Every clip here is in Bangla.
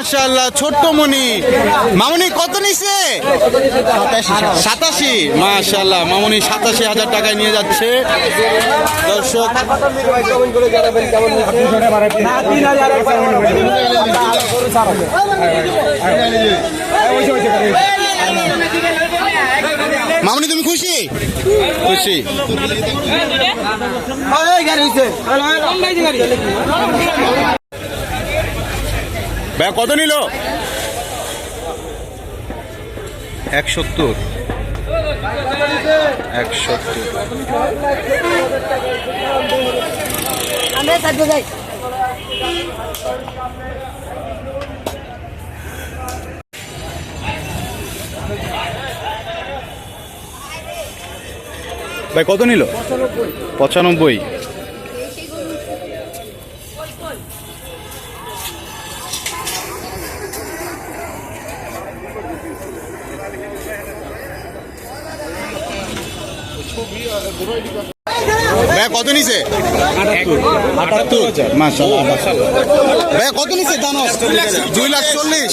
মাশাআল্লাহ ছোট্ট মনি। মামুনি কত নিছে? 87। মাশাআল্লাহ মামুনি 87,000 টাকায় নিয়ে যাচ্ছে দর্শক। মামুনি তুমি খুশি? খুশি। ভাই কত নিল? 170। 170। ভাই কত নিল? 95। ভাই কত নিছে? 78। মাশাআল্লাহ ভাই কত নিছে? দানব 2,40,000।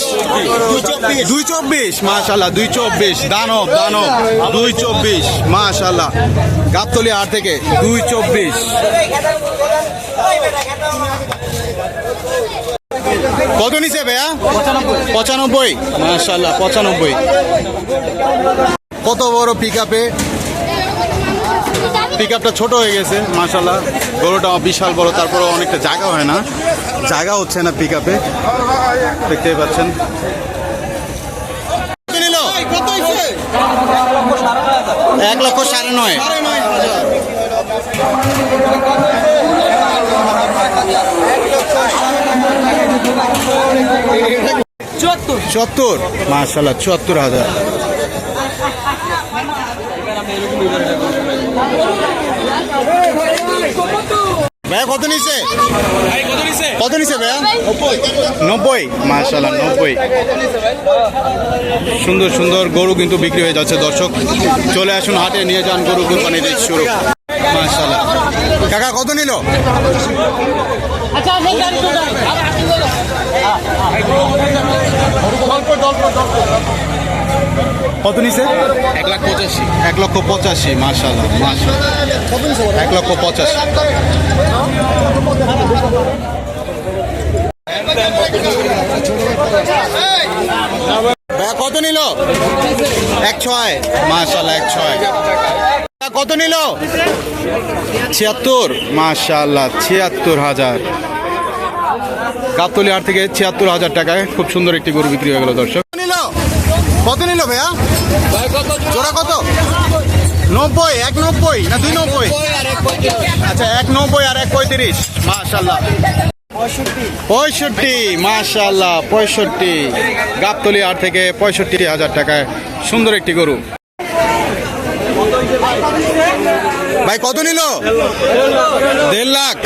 224। মাশাআল্লাহ 224। দানব 224। মাশাআল্লাহ গাবতলী হাট থেকে 224। কত নিছে ভাইয়া? 95। মাশাআল্লাহ 95। কত বড় পিকআপে? পিকআপটা ছোট হয়ে গেছে মাশাআল্লাহ। গরুটা বিশাল বড়, তারপরে অনেকটা জায়গা হয় না, জায়গা হচ্ছে না পিকআপে, দেখতেই পাচ্ছেন। নিল 1,09,500। 74। মাশাআল্লাহ 74,000। ভাইয়া কত নিছে? কত নিছে ভাইয়া? 90। মাশাআল্লাহ 90। সুন্দর সুন্দর গরু কিন্তু বিক্রি হয়ে যাচ্ছে দর্শক। চলে আসুন হাটে, নিয়ে যান গরু কোরবানি ঈদ শুরু। মাশাআল্লাহ কাকা কত নিল? কত নিছে? 1,85,000। 1,85,000। মাশাআল্লাহ মাশাআল্লাহ 1,85,000। কত নিল? 1,06,000। মাশাআল্লাহ 1,06,000। কত নিল? 76। মাশাআল্লাহ 76,000। গাবতলী হাট থেকে 76,000 টাকায় খুব সুন্দর একটি গরু বিক্রি হয়ে গেল দর্শক। কত নিল ভাইয়া? জোড়া কত? 90। 1,90 না 2,90? আচ্ছা 1,90 আর 1,35। মাশাআল্লাহ 65। মাশাআল্লাহ 65। গাবতলী হাট থেকে 65,000 টাকায় সুন্দর একটি গরু। ভাই কত নিল? 1.5 লাখ।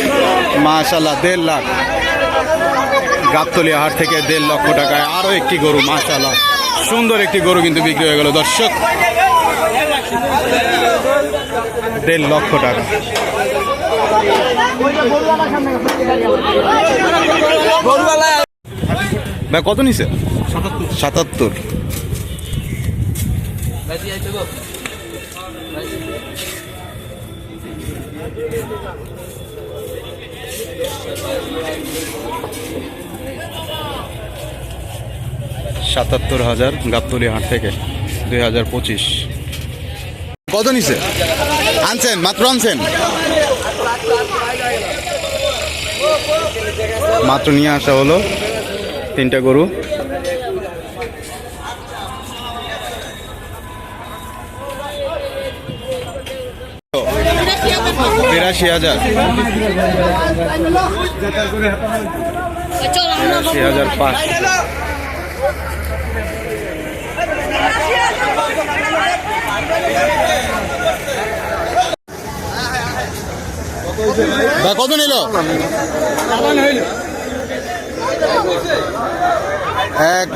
মাশাআল্লাহ 1.5 লাখ। গাবতলী হাট থেকে 1.5 লক্ষ টাকায় আরো একটি গরু। মাশাআল্লাহ সুন্দর একটি গরু কিন্তু বিক্রি হয়ে গেল দর্শক। 1.5 লক্ষ টাকা। ভাই কত নিছে? 77। $77,000 গাবতলী হাট থেকে 2025। কত নিছে? আনছেন মাত্র? আনছেন মাত্র নিয়ে আসা হলো 3টা গরু। $83,000। 83,500। কত নিল? 1